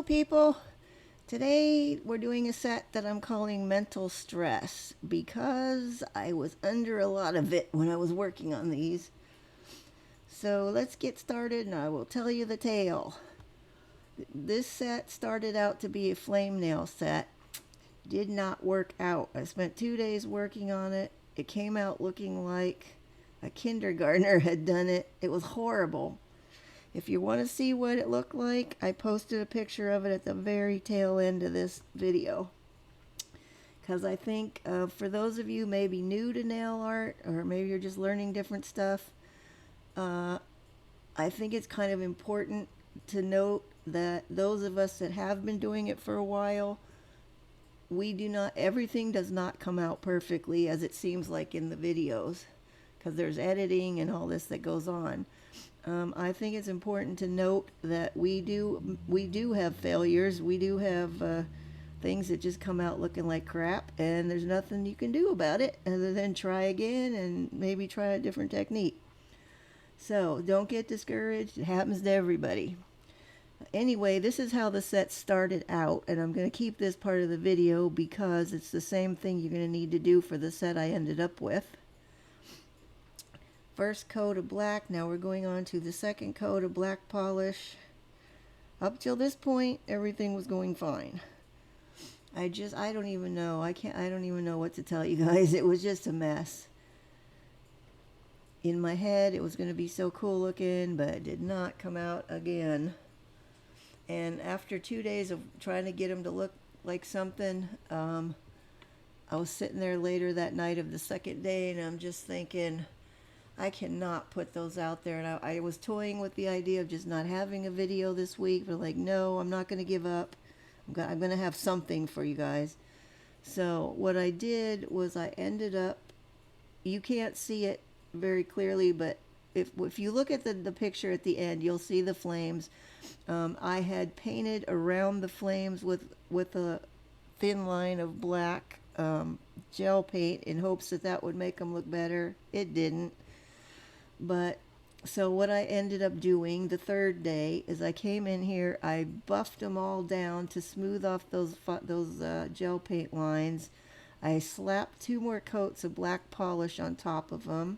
people. Today we're doing a set that I'm calling Mental Stress because I was under a lot of it when I was working on these. So let's get started and I will tell you the tale. This set started out to be a flame nail set. Did not work out. I spent 2 days working on it. It came out looking like a kindergartner had done it. It was horrible. If you want to see what it looked like, I posted a picture of it at the very tail end of this video. Because I think for those of you maybe new to nail art, or maybe you're just learning different stuff, I think it's kind of important to note that those of us that have been doing it for a while, everything does not come out perfectly as it seems like in the videos, because there's editing and all this that goes on. I think it's important to note that we do have failures. We do have things that just come out looking like crap, and there's nothing you can do about it other than try again and maybe try a different technique. So don't get discouraged. It happens to everybody. Anyway, this is how the set started out, and I'm going to keep this part of the video because it's the same thing you're going to need to do for the set I ended up with. First coat of black. Now we're going on to the second coat of black polish. Up till this point, everything was going fine. I don't even know. I don't even know what to tell you guys. It was just a mess. In my head, it was going to be so cool looking, but it did not come out again. And after 2 days of trying to get them to look like something, I was sitting there later that night of the second day, and I'm just thinking, I cannot put those out there. And I was toying with the idea of just not having a video this week, but like, no, I'm not going to give up. I'm going to have something for you guys. So what I did was I ended up, you can't see it very clearly, but if you look at the picture at the end, you'll see the flames. I had painted around the flames with a thin line of black gel paint in hopes that would make them look better. It didn't. But so what I ended up doing the third day is I came in here, I buffed them all down to smooth off those gel paint lines. I slapped 2 more coats of black polish on top of them.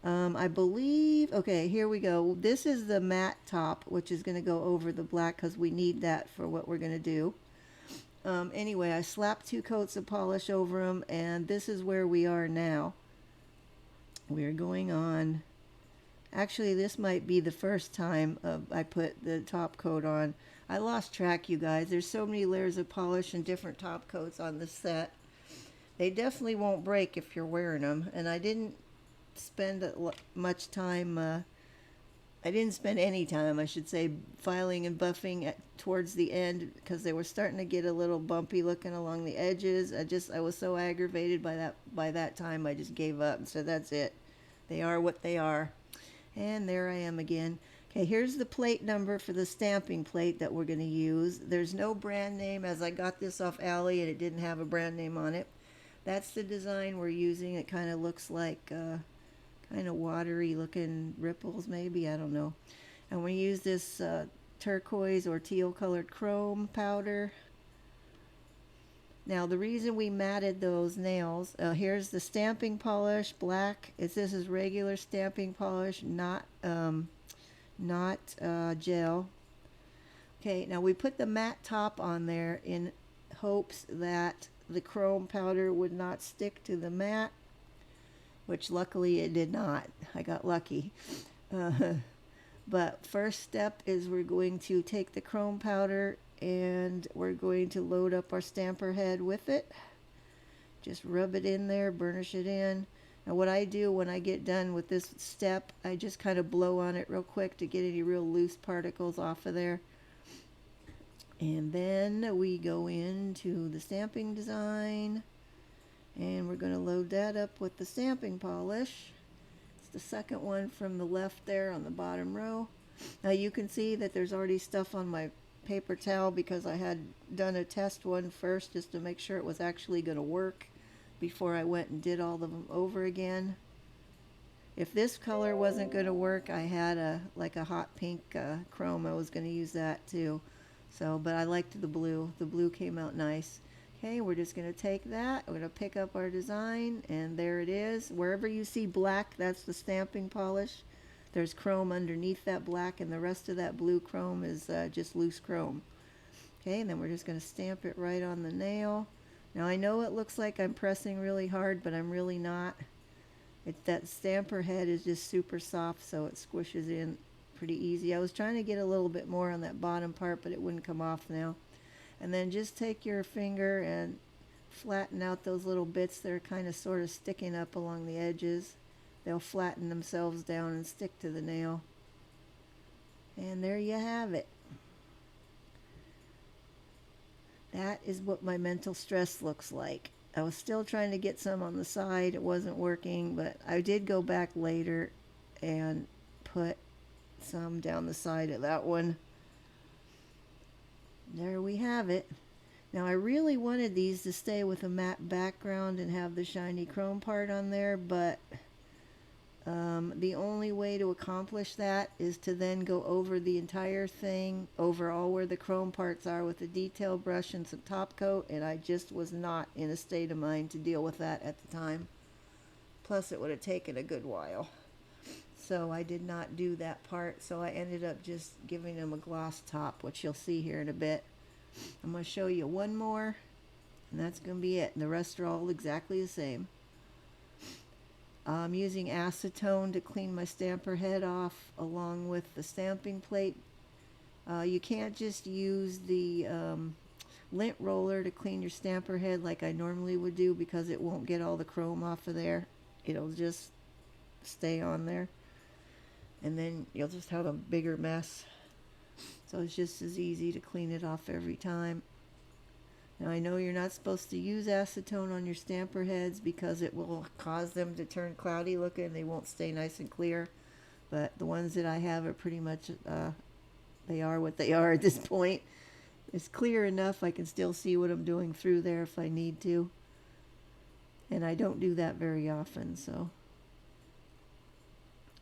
I believe, okay, here we go. This is the matte top, which is going to go over the black because we need that for what we're going to do. Anyway, I slapped 2 coats of polish over them, and this is where we are now. We're going on. Actually, this might be the first time I put the top coat on. I lost track, you guys. There's so many layers of polish and different top coats on this set. They definitely won't break if you're wearing them. And I didn't spend much time, I didn't spend any time, I should say, filing and buffing towards the end because they were starting to get a little bumpy looking along the edges. I was so aggravated by that time I just gave up and said, that's it. They are what they are. And there I am again. Okay, here's the plate number for the stamping plate that we're going to use. There's no brand name as I got this off Ally and it didn't have a brand name on it. That's the design we're using. It kind of looks like kind of watery looking ripples maybe, I don't know. And we use this turquoise or teal colored chrome powder. Now the reason we matted those nails, here's the stamping polish, black. This is regular stamping polish, not gel. Okay, now we put the matte top on there in hopes that the chrome powder would not stick to the matte, which luckily it did not. I got lucky. But first step is we're going to take the chrome powder and we're going to load up our stamper head with it. Just rub it in there, burnish it in. Now what I do when I get done with this step, I just kind of blow on it real quick to get any real loose particles off of there. And then we go into the stamping design and we're going to load that up with the stamping polish. It's the second one from the left there on the bottom row. Now you can see that there's already stuff on my paper towel because I had done a test one first just to make sure it was actually going to work before I went and did all of them over again. If this color wasn't going to work, I had like a hot pink chrome. I was going to use that too. So, but I liked the blue. The blue came out nice. Okay, we're just going to take that. We're going to pick up our design, and there it is. Wherever you see black, that's the stamping polish. There's chrome underneath that black, and the rest of that blue chrome is just loose chrome. Okay, and then we're just going to stamp it right on the nail. Now I know it looks like I'm pressing really hard, but I'm really not. That stamper head is just super soft, so it squishes in pretty easy. I was trying to get a little bit more on that bottom part, but it wouldn't come off now. And then just take your finger and flatten out those little bits that are kind of sort of sticking up along the edges. They'll flatten themselves down and stick to the nail. And there you have it. That is what my mental stress looks like. I was still trying to get some on the side. It wasn't working, but I did go back later and put some down the side of that one. There we have it. Now I really wanted these to stay with a matte background and have the shiny chrome part on there, but the only way to accomplish that is to then go over the entire thing, over all where the chrome parts are, with a detail brush and some top coat, and I just was not in a state of mind to deal with that at the time. Plus it would have taken a good while. So I did not do that part, so I ended up just giving them a gloss top, which you'll see here in a bit. I'm going to show you one more, and that's going to be it. And the rest are all exactly the same. I'm using acetone to clean my stamper head off along with the stamping plate. You can't just use the lint roller to clean your stamper head like I normally would do, because it won't get all the chrome off of there. It'll just stay on there, and then you'll just have a bigger mess. So it's just as easy to clean it off every time. Now I know you're not supposed to use acetone on your stamper heads because it will cause them to turn cloudy looking. They won't stay nice and clear. But the ones that I have are pretty much, they are what they are at this point. It's clear enough I can still see what I'm doing through there if I need to. And I don't do that very often, so.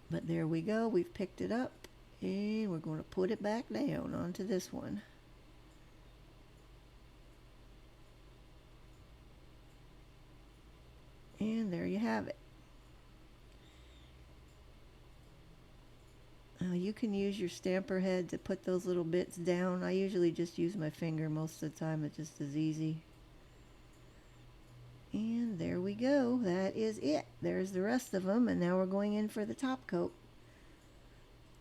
But there we go. We've picked it up. And we're going to put it back down onto this one. And there you have it. You can use your stamper head to put those little bits down. I usually just use my finger most of the time. It's just as easy. And there we go. That is it. There's the rest of them. And now we're going in for the top coat.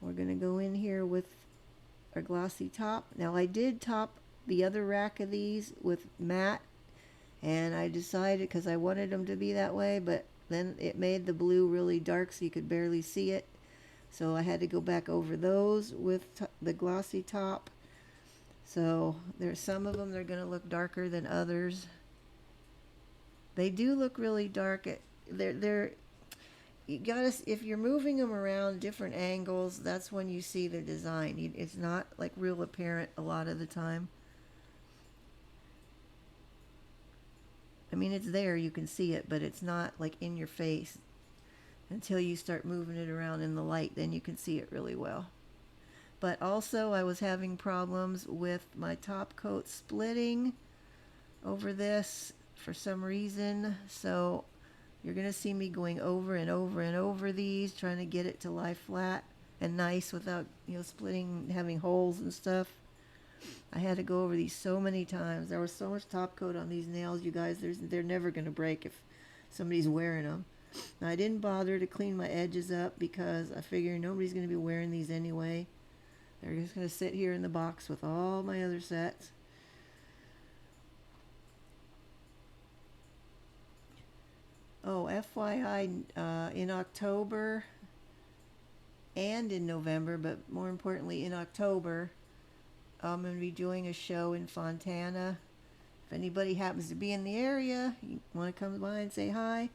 We're going to go in here with our glossy top. Now I did top the other rack of these with matte, and I decided, because I wanted them to be that way, but then it made the blue really dark so you could barely see it. So I had to go back over those with the glossy top. So there's some of them that are going to look darker than others. They do look really dark. You gotta, if you're moving them around different angles, that's when you see the design. It's not like real apparent a lot of the time. I mean, it's there, you can see it, but it's not like in your face until you start moving it around in the light. Then you can see it really well. But also I was having problems with my top coat splitting over this for some reason, so you're going to see me going over and over and over these, trying to get it to lie flat and nice without, splitting, having holes and stuff. I had to go over these so many times. There was so much top coat on these nails, you guys. They're never going to break if somebody's wearing them. Now, I didn't bother to clean my edges up because I figure nobody's going to be wearing these anyway. They're just going to sit here in the box with all my other sets. Oh, FYI, in October and in November, but more importantly in October, I'm going to be doing a show in Fontana. If anybody happens to be in the area, you want to come by and say hi,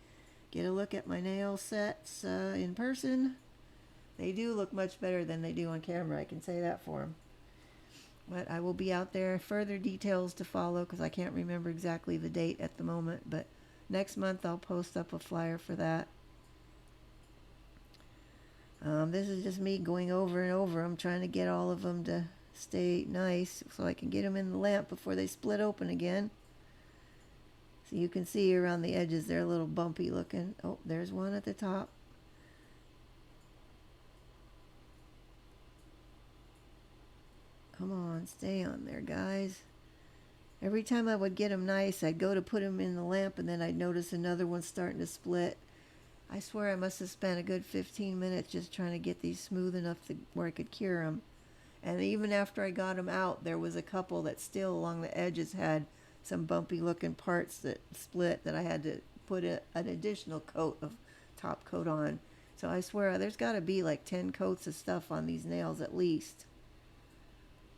get a look at my nail sets in person. They do look much better than they do on camera, I can say that for them. But I will be out there. Further details to follow because I can't remember exactly the date at the moment, but next month I'll post up a flyer for that. This is just me going over and over. I'm trying to get all of them to stay nice so I can get them in the lamp before they split open again. So you can see around the edges they're a little bumpy looking. Oh, there's one at the top. Come on, stay on there, guys. Every time I would get them nice, I'd go to put them in the lamp and then I'd notice another one starting to split. I swear I must have spent a good 15 minutes just trying to get these smooth enough to where I could cure them. And even after I got them out, there was a couple that still along the edges had some bumpy looking parts that split that I had to put an additional coat of top coat on. So I swear there's got to be like 10 coats of stuff on these nails at least.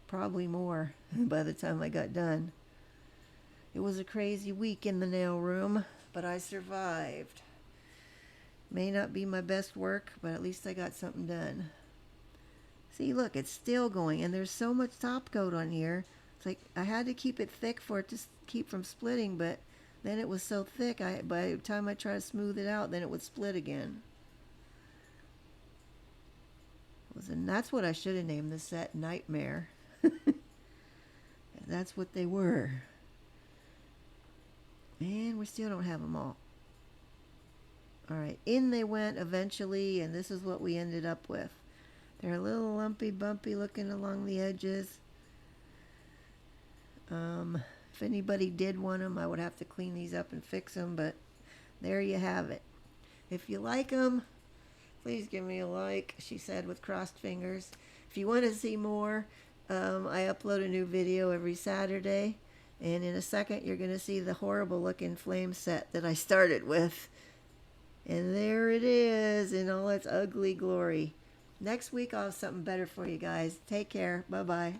Probably more by the time I got done. It was a crazy week in the nail room, but I survived. May not be my best work, but at least I got something done. See, look, it's still going, and there's so much top coat on here. It's like I had to keep it thick for it to keep from splitting, but then it was so thick, by the time I tried to smooth it out, then it would split again. And that's what I should have named the set, Nightmare. That's what they were. And we still don't have them all. Alright, in they went eventually, and this is what we ended up with. They're a little lumpy, bumpy looking along the edges. If anybody did want them, I would have to clean these up and fix them, but there you have it. If you like them, please give me a like, she said with crossed fingers. If you want to see more, I upload a new video every Saturday, and in a second you're going to see the horrible looking flame set that I started with. And there it is in all its ugly glory. Next week I'll have something better for you guys. Take care. Bye-bye.